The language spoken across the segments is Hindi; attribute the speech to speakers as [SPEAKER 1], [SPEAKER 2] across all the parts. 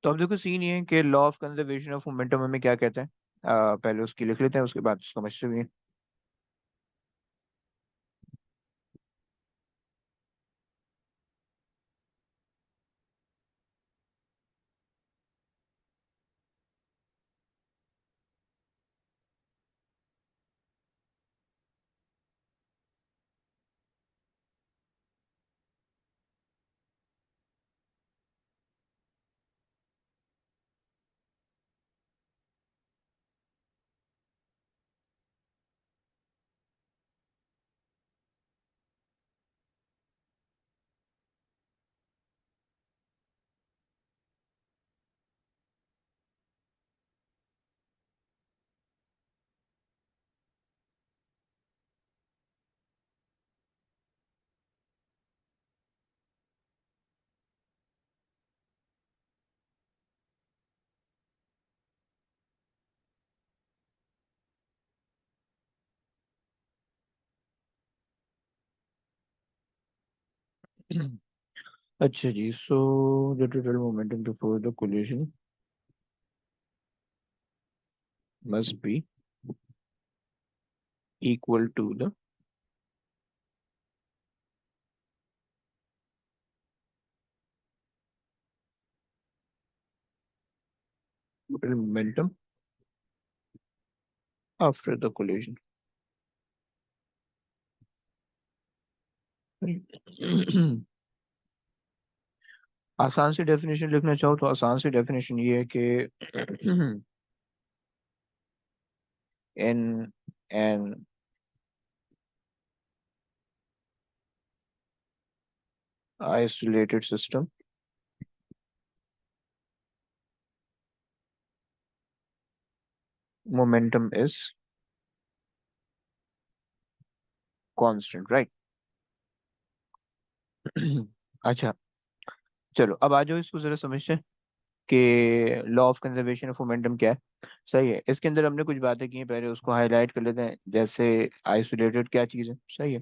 [SPEAKER 1] तो अब देखो सीन ये है कि law of conservation of momentum हमें क्या कहते हैं। पहले उसकी लिख लेते हैं, उसके बाद समझते हुए। अच्छा जी, so the total momentum before the collision must be equal to the total momentum after the collision. आसान सी डेफिनेशन लिखना चाहो तो आसान सी डेफिनेशन ये है कि in an isolated system, momentum is constant, right? अच्छा, चलो अब आ जाओ इसको जरा समझते हैं कि law of conservation of momentum क्या है। सही है, इसके अंदर हमने कुछ बातें की हैं, पहले उसको हाईलाइट कर लेते हैं। जैसे आइसोलेटेड क्या चीज़ है, सही है।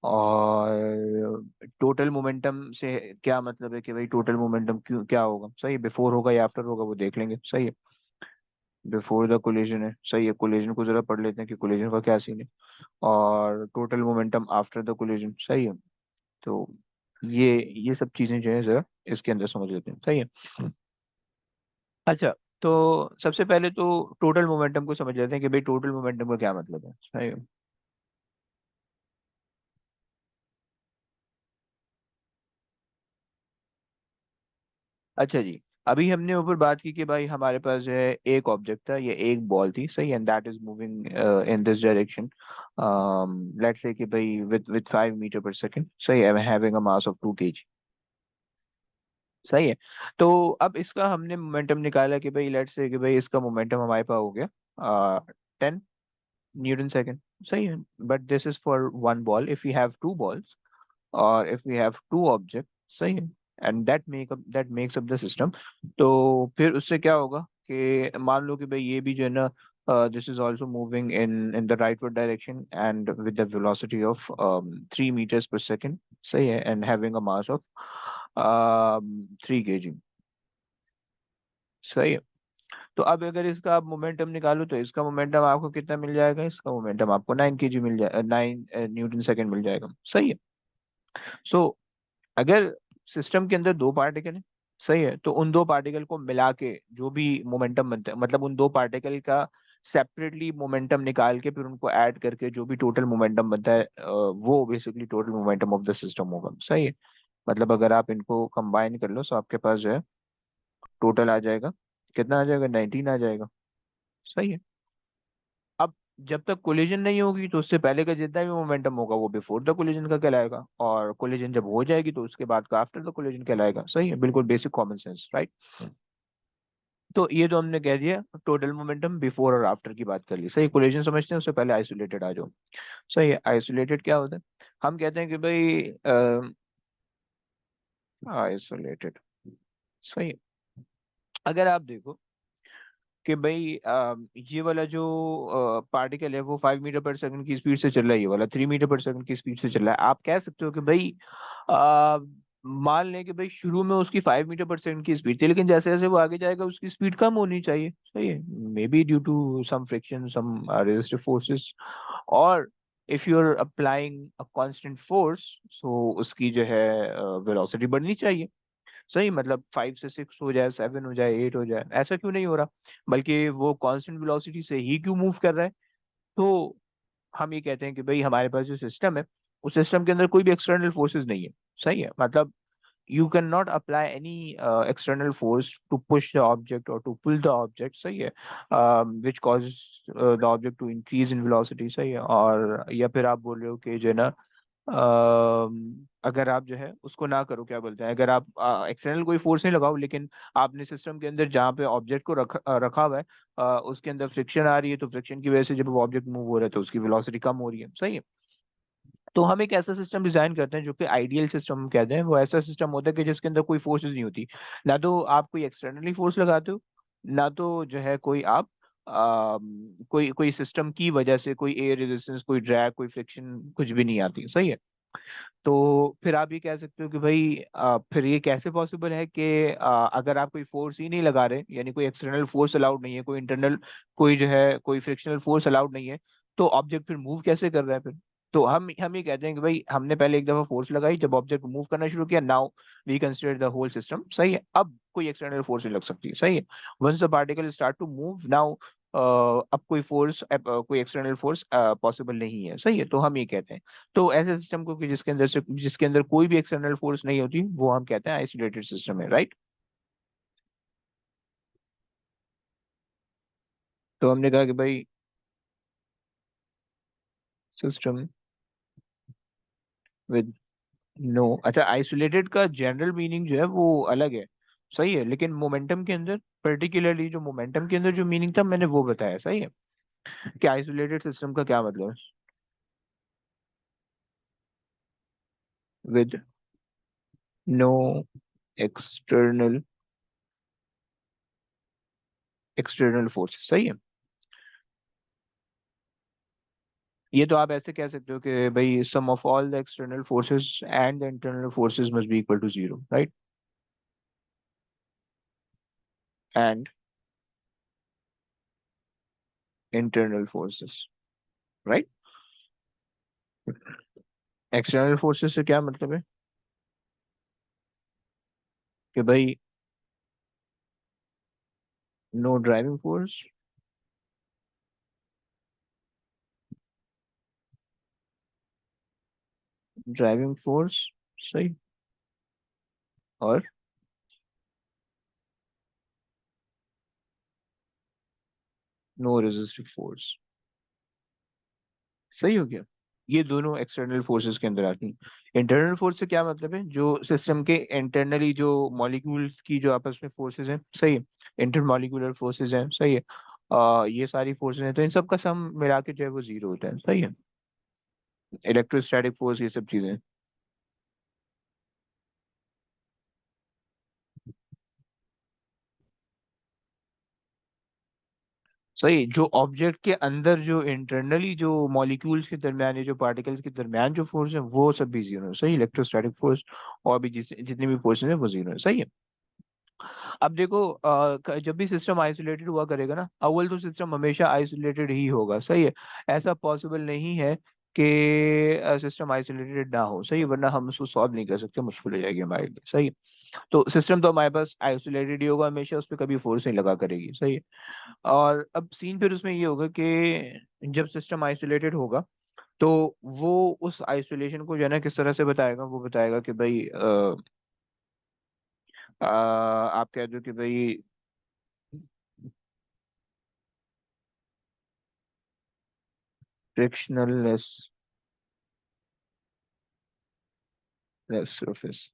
[SPEAKER 1] और टोटल मोमेंटम से क्या मतलब है कि भाई टोटल मोमेंटम क्यों क्या होगा, सही है, बिफोर होगा या आफ्टर होगा वो देख लेंगे, सही है। बिफोर द कोलिजन है, सही है, कोलिजन को जरा पढ़ लेते हैं कि कोलिजन का क्या सीन है। और total momentum after the collision, सही है। तो ये ये सब चीजें जो है जरा इसके अंदर समझ लेते हैं, सही है। अच्छा, तो सबसे पहले तो टोटल मोमेंटम को समझ लेते हैं कि भाई टोटल मोमेंटम का क्या मतलब है, सही है। अच्छा जी, अभी हमने ऊपर बात की कि भाई हमारे पास जो है एक ऑब्जेक्ट था, ये एक बॉल थी, सही है, and that is moving in this direction. Let's say कि भाई विद 5 मीटर पर सेकेंड, सही है, having a mass of 2 kg, सही है। तो अब इसका हमने मोमेंटम निकाला कि भाई लेट्स से कि भाई इसका मोमेंटम हमारे पास हो गया 10 न्यूटन सेकेंड, सही है। But this is for one ball, if you have two balls और if we have two object, सही है, and that makes up the system. तो फिर उससे क्या होगा कि मान लो कि भाई ये भी जो है ना, this is also moving in the rightward direction and with the velocity of 3 metres per second, सही है, and having a mass of 3 kg, सही है। तो अब अगर इसका आप मोमेंटम निकालो तो इसका मोमेंटम आपको कितना मिल जाएगा, इसका मोमेंटम आपको 9 kg मिल जाए, 9 न्यूटन सेकेंड मिल जाएगा, सही है। सो अगर सिस्टम के अंदर दो पार्टिकल है, सही है, तो उन दो पार्टिकल को मिला के जो भी मोमेंटम बनता है, मतलब उन दो पार्टिकल का सेपरेटली मोमेंटम निकाल के फिर उनको ऐड करके जो भी टोटल मोमेंटम बनता है, वो basically total momentum of the system होगा, सही है। मतलब अगर आप इनको कंबाइन कर लो तो आपके पास जो है टोटल आ जाएगा, कितना आ जाएगा, 19 आ जाएगा, सही है। अब जब तक कोलिजन नहीं होगी तो उससे पहले का जितना भी मोमेंटम होगा वो बिफोर द कोलिजन का कहलाएगा, और कोलिजन जब हो जाएगी तो उसके बाद का आफ्टर द कोलिजन कहलाएगा, सही है, बिल्कुल बेसिक कॉमन सेंस, राइट। तो ये तो हमने कह दिया टोटल मोमेंटम बिफोर और आफ्टर की बात कर ली, सही। कोलिजन समझते हैं, उससे पहले आइसोलेटेड आ जाओ। सही है, आइसोलेटेड क्या होता है, हम कहते हैं कि भाई आइसोलेटेड, सही है। अगर आप देखो कि भाई ये वाला जो पार्टिकल है वो 5 मीटर पर सेकंड की स्पीड से चल रहा है, ये वाला 3 मीटर पर सेकंड की स्पीड से चल रहा है, आप कह सकते हो कि भाई मान लें कि भाई शुरू में उसकी 5 मीटर पर सेकंड की स्पीड थी, लेकिन जैसे जैसे वो आगे जाएगा उसकी स्पीड कम होनी चाहिए, सही है, maybe due to some friction, some resistive forces, और if you are applying a constant force, so उसकी जो है वेलोसिटी बढ़नी चाहिए, सही, मतलब 5 से 6 हो जाए, 7 हो जाए, 8 हो जाए, ऐसा क्यों नहीं हो रहा, बल्कि वो कांस्टेंट वेलोसिटी से ही क्यों मूव कर रहा है। तो हम ये कहते हैं कि भाई हमारे पास जो सिस्टम है, उस सिस्टम के अंदर कोई भी एक्सटर्नल फोर्सेस नहीं है, सही है, मतलब you cannot apply any external force to push the object or to pull the object, सही है, which causes the object to increase in velocity, सही है, और या फिर आप बोल रहे हो कि जो है ना, अगर आप जो है उसको ना करो, क्या बोलते हैं, अगर आप एक्सटर्नल कोई फोर्स नहीं लगाओ, लेकिन आपने सिस्टम के अंदर जहाँ पे ऑब्जेक्ट को रखा हुआ है, उसके अंदर फ्रिक्शन आ रही है, तो फ्रिक्शन की वजह से जब वो ऑब्जेक्ट मूव हो रहा है तो उसकी वेलोसिटी कम हो रही है, सही है। तो हम एक ऐसा सिस्टम डिजाइन करते हैं जो कि आइडियल सिस्टम कहते हैं, वो ऐसा सिस्टम होता है कि जिसके अंदर कोई फोर्सेस नहीं होती, ना तो आप कोई एक्सटर्नली फोर्स लगाते हो, ना तो जो है कोई आप कोई कोई सिस्टम की वजह से कोई एयर रेजिस्टेंस, कोई ड्रैग, कोई फ्रिक्शन कुछ भी नहीं आती, सही है। तो फिर आप ये कह सकते हो कि भाई फिर ये कैसे पॉसिबल है कि अगर आप कोई फोर्स ही नहीं लगा रहे, यानी कोई एक्सटर्नल फोर्स अलाउड नहीं है, कोई इंटरनल, कोई जो है कोई फ्रिक्शनल फोर्स अलाउड नहीं है, तो ऑब्जेक्ट फिर मूव कैसे कर रहा है फिर। तो हम ये कहते हैं कि भाई हमने पहले एक दफा फोर्स लगाई, जब ऑब्जेक्ट मूव करना शुरू किया, now we consider the whole system, सही है, अब कोई एक्सटर्नल फोर्स नहीं लग सकती, सही है। Once the particle start to move now, अब कोई फोर्स, कोई एक्सटर्नल फोर्स पॉसिबल नहीं है, सही है, तो हम ये कहते हैं। तो ऐसे सिस्टम को कि जिसके अंदर कोई भी एक्सटर्नल फोर्स नहीं होती, वो हम कहते हैं आइसोलेटेड सिस्टम है, राइट। तो हमने कहा कि भाई सिस्टम विद नो, अच्छा, आइसोलेटेड का जनरल मीनिंग जो है वो अलग है, सही है, लेकिन मोमेंटम के अंदर, पर्टिकुलरली जो मोमेंटम के अंदर जो मीनिंग था मैंने वो बताया, सही है, कि आइसोलेटेड सिस्टम का क्या मतलब है, with no external external force, सही है। ये तो आप ऐसे कह सकते हो कि भाई sum of all the external forces and the internal forces must be equal to zero, right, and internal forces, right. External forces से क्या मतलब है कि भाई no driving force, driving force, सही, और नो रेजिस्टिव फोर्स, सही हो गया। ये दोनों एक्सटर्नल फोर्सेस के अंदर आती हैं। इंटरनल फोर्स से क्या मतलब है, जो सिस्टम के इंटरनली जो मॉलिक्यूल्स की जो आपस में फोर्सेस हैं, सही है, इंटरमॉलिक्यूलर फोर्सेस हैं, सही है, ये सारी फोर्सेस हैं, तो इन सब का सम मिला के जो है वो जीरो होता है, सही है, इलेक्ट्रोस्टैटिक फोर्स, ये सब चीजें, सही, जो ऑब्जेक्ट के अंदर जो इंटरनली जो मॉलिक्यूल्स के दरमियान या जो पार्टिकल्स के दरमियान जो फोर्स है वो सब भी जीरो है, सही, इलेक्ट्रोस्टैटिक फोर्स और भी जितने भी फोर्सेस हैं वो जीरो है, सही है। अब देखो जब भी सिस्टम आइसोलेटेड हुआ करेगा ना, अव्वल तो सिस्टम हमेशा आइसोलेटेड ही होगा, सही है, ऐसा पॉसिबल नहीं है कि सिस्टम आइसोलेटेड ना हो, सही है, वरना हम उसको सॉल्व नहीं कर सकते, मुश्किल हो जाएगी हमारे लिए, सही है। तो सिस्टम तो हमारे पास आइसोलेटेड ही होगा हमेशा, उस पर कभी फोर्स नहीं लगा करेगी, सही है। और अब सीन फिर उसमें ये होगा कि जब सिस्टम आइसोलेटेड होगा, तो वो उस आइसोलेशन को जो है ना किस तरह से बताएगा, वो बताएगा कि भाई आप कह दो कि भाई फ्रिक्शनल लेस लेस सरफेस,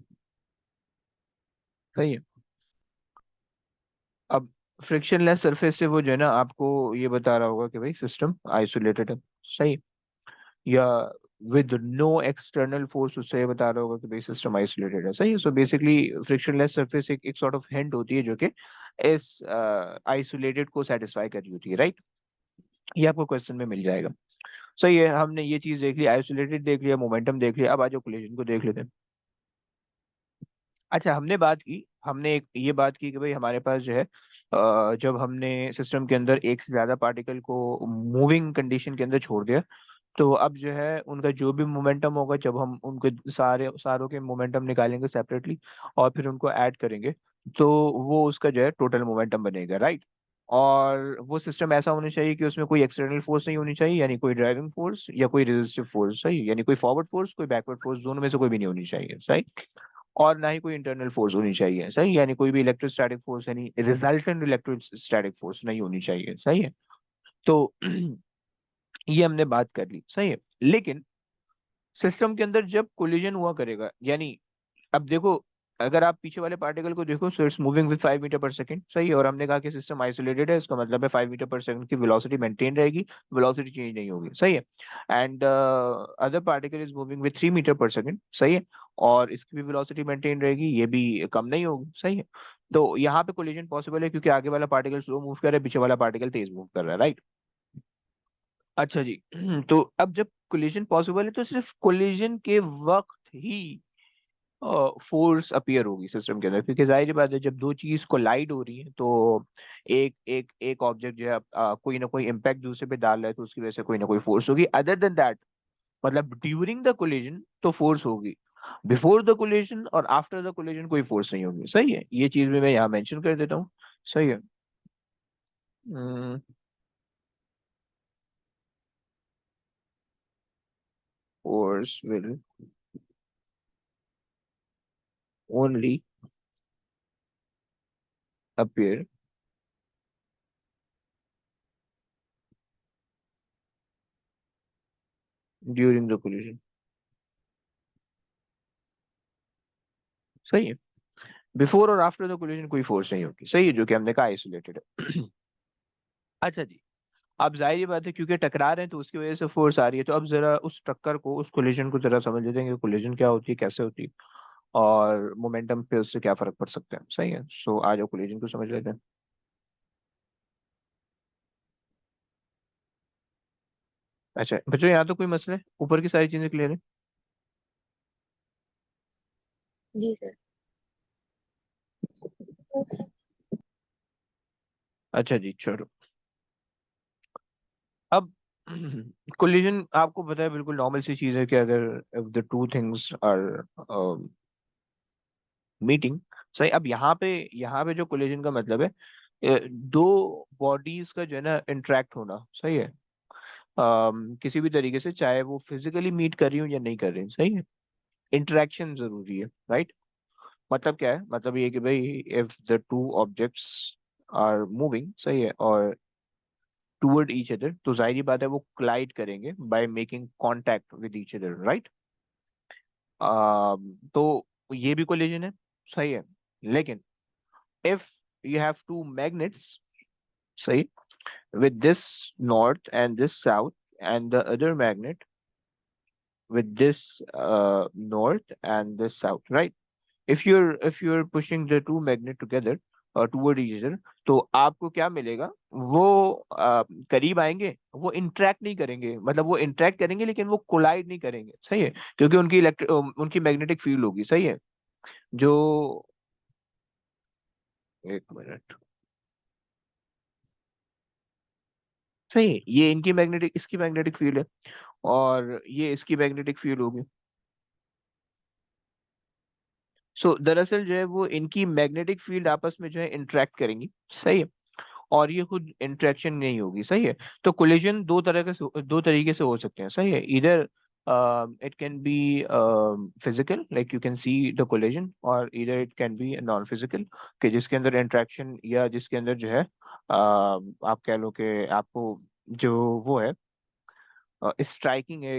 [SPEAKER 1] सही है। अब फ्रिक्शन लेस सरफेस से वो जो है ना आपको ये बता रहा होगा कि भाई सिस्टम आइसोलेटेड है, सही, या विद नो एक्सटर्नल फोर्स उससे ये बता रहा होगा कि भाई सिस्टम आइसोलेटेड है, सही है। So basically friction less surface एक सॉर्ट ऑफ हिंट होती है जो कि इस आइसोलेटेड को सेटिस्फाई कर रही होती है, राइट। ये आपको क्वेश्चन में मिल जाएगा। सही है, हमने ये चीज देख ली, आइसोलेटेड देख लिया, मोमेंटम देख लिया, अब आ जाओ कोलिजन को देख लेते हैं। अच्छा, हमने एक ये बात की कि भाई हमारे पास जो है जब हमने सिस्टम के अंदर एक से ज्यादा पार्टिकल को मूविंग कंडीशन के अंदर छोड़ दिया, तो अब जो है उनका जो भी मोमेंटम होगा, जब हम उनके सारों के मोमेंटम निकालेंगे सेपरेटली और फिर उनको ऐड करेंगे, तो वो उसका जो है टोटल मोमेंटम बनेगा, राइट। और वो सिस्टम ऐसा होना चाहिए कि उसमें कोई एक्सटर्नल फोर्स नहीं होनी चाहिए, यानी कोई ड्राइविंग फोर्स या कोई रेजिस्टिव फोर्स, सही, यानी कोई फॉरवर्ड फोर्स कोई बैकवर्ड फोर्स, दोनों में से कोई भी नहीं होनी चाहिए, सही। और ना ही कोई इंटरनल फोर्स होनी चाहिए, सही, यानी कोई भी इलेक्ट्रोस्टैटिक फोर्स यानी रिजल्टेंट इलेक्ट्रोस्टैटिक फोर्स नहीं होनी चाहिए, सही है। तो ये हमने बात कर ली, सही है। लेकिन सिस्टम के अंदर जब कोलिजन हुआ करेगा, यानी अब देखो, अगर आप पीछे वाले पार्टिकल को देखो, so it's moving with 5 metre per second, सही है। और हमने कहा कि सिस्टम आइसोलेटेड है, इसका मतलब है 5 मीटर पर सेकंड की वेलोसिटी मेंटेन रहेगी, वेलोसिटी चेंज नहीं होगी, सही है। And other particle is moving with 3 metre per second, सही है। और इसकी भी वेलोसिटी मेंटेन रहेगी, ये भी कम नहीं होगी, सही है। तो यहाँ पे कोलिजन पॉसिबल है क्योंकि आगे वाला पार्टिकल स्लो मूव कर रहा है, पीछे वाला पार्टिकल तेज मूव कर रहा है, राइट। अच्छा जी। तो अब जब कोलिजन पॉसिबल है तो सिर्फ कोलिजन के वक्त ही फोर्स अपीयर होगी सिस्टम के अंदर, क्योंकि जाहिर सी बात है जब दो चीज कोलाइड हो रही है तो एक ऑब्जेक्ट जो है कोई ना कोई इम्पैक्ट दूसरे पे डाल रहा है, तो उसकी वजह से कोई ना कोई फोर्स होगी। अदर देन दैट, मतलब ड्यूरिंग द कोलिजन तो फोर्स होगी, बिफोर द कोलिजन और आफ्टर द कोलिजन कोई फोर्स नहीं होगी, सही है। ये चीज भी मैं यहाँ मेंशन कर देता हूँ, सही है। Force will only appear during the collision, सही है। बिफोर और आफ्टर द कोलिजन कोई फोर्स नहीं होगी, सही है, जो कि हमने कहा आइसोलेटेड है। अच्छा जी। अब जाहिर ये बात है क्योंकि टकरा रहे हैं तो उसकी वजह से फोर्स आ रही है, तो अब जरा उस टक्कर को, उस कोलिजन को जरा समझ लेते हैं कि कोलिजन क्या होती है, कैसे होती है, और मोमेंटम पे उससे क्या फर्क पड़ सकता है, सही है। सो आ जाओ कोलिजन को समझ लेते हैं। अच्छा बच्चों, यहाँ तो कोई मसला है, ऊपर की सारी चीजें क्लियर है।
[SPEAKER 2] जी सर।
[SPEAKER 1] अच्छा जी, चलो। अब कोलिजन आपको पता है बिल्कुल नॉर्मल सी चीज है कि अगर if the two things are meeting, सही। अब यहाँ पे जो कोलिजन का मतलब है दो बॉडीज का जो है ना इंटरेक्ट होना, सही है। किसी भी तरीके से, चाहे वो फिजिकली मीट कर रही हो या नहीं कर रही, सही है। इंटरेक्शन जरूरी है, राइट। मतलब क्या है, मतलब ये कि भाई if the two objects are moving, सही है, और टूवर्ड ईच अदर, तो जाहिर सी बात है वो क्लाइड करेंगे by making contact with each other, right. तो ये भी कोलिजन है, सही है। लेकिन if you have two magnets, सही, with this north and this south, and the other magnet with this north and this south, right? If you're pushing the two magnet together toward each other, तो आपको क्या मिलेगा, वो करीब आएंगे, वो इंटरेक्ट नहीं करेंगे, मतलब वो इंटरेक्ट करेंगे लेकिन वो कोलाइड नहीं करेंगे, सही है, क्योंकि उनकी मैग्नेटिक फील्ड होगी, सही है। जो, एक मिनट, सही है, ये इनकी मैग्नेटिक, इसकी मैग्नेटिक फील्ड है, और ये इसकी मैग्नेटिक फील्ड होगी। दरअसल जो है वो इनकी मैग्नेटिक फील्ड आपस में जो है इंटरेक्ट करेंगी, सही है। और ये खुद इंटरेक्शन नहीं होगी, सही है। तो कोलिजन दो तरीके से हो सकते हैं, सही है। इधर it can be physical, like you can see the collision, और इधर it can be non physical, कि जिसके अंदर इंटरेक्शन, या जिसके अंदर जो है आप कह लो कि आपको जो वो है स्ट्राइकिंग है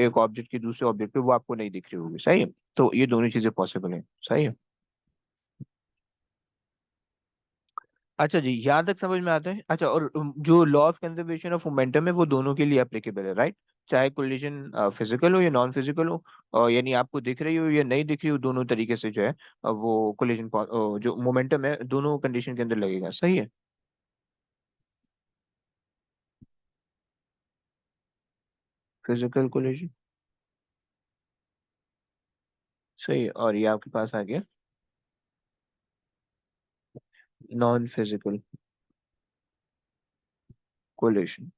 [SPEAKER 1] एक ऑब्जेक्ट की दूसरे ऑब्जेक्ट पे, वो आपको नहीं दिख रही होगी, सही है। तो ये दोनों चीजें पॉसिबल है, सही है। अच्छा जी, यहाँ तक समझ में आता है। अच्छा, और जो law of conservation of momentum है वो दोनों के लिए एप्लीकेबल है, राइट। चाहे कोलिजन फिजिकल हो या नॉन फिजिकल हो, यानी आपको दिख रही हो या नहीं दिख रही हो, दोनों तरीके से जो है वो कोलिजन जो मोमेंटम है दोनों कंडीशन के अंदर लगेगा, सही है। फिजिकल कोलिजन, सही है, और ये आपके पास आ गया नॉन फिजिकल कोलिशन।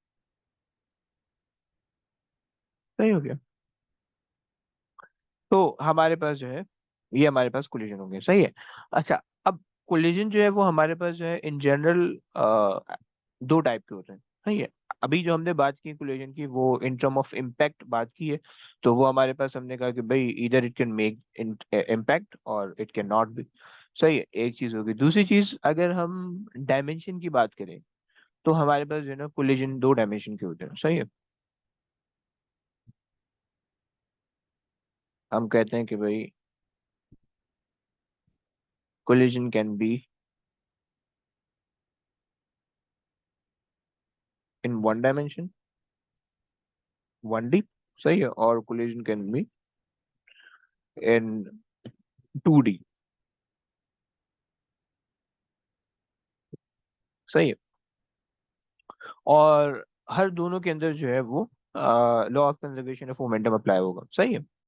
[SPEAKER 1] सही हो गया। तो हमारे पास जो है, ये हमारे पास कोलिजन हो गया, सही है। अच्छा, अब कोलिजन जो है वो हमारे पास जो है इन जनरल दो टाइप के होते हैं, सही है। अभी जो हमने बात की कोलिजन की, वो इन टर्म ऑफ इम्पैक्ट बात की है। तो वो हमारे पास हमने कहा कि भाई इधर इट कैन मेक इम्पैक्ट और इट कैन नॉट बी। सही है, एक चीज होगी। दूसरी चीज, अगर हम डायमेंशन की बात करें, तो हमारे पास जो है ना कोलिजन दो डायमेंशन के होते हैं, सही है। हम कहते हैं कि भाई collision can be in one dimension, 1D, सही है, और collision can be in 2D, सही है। और हर दोनों के अंदर जो है वो law of conservation of momentum apply होगा, सही है।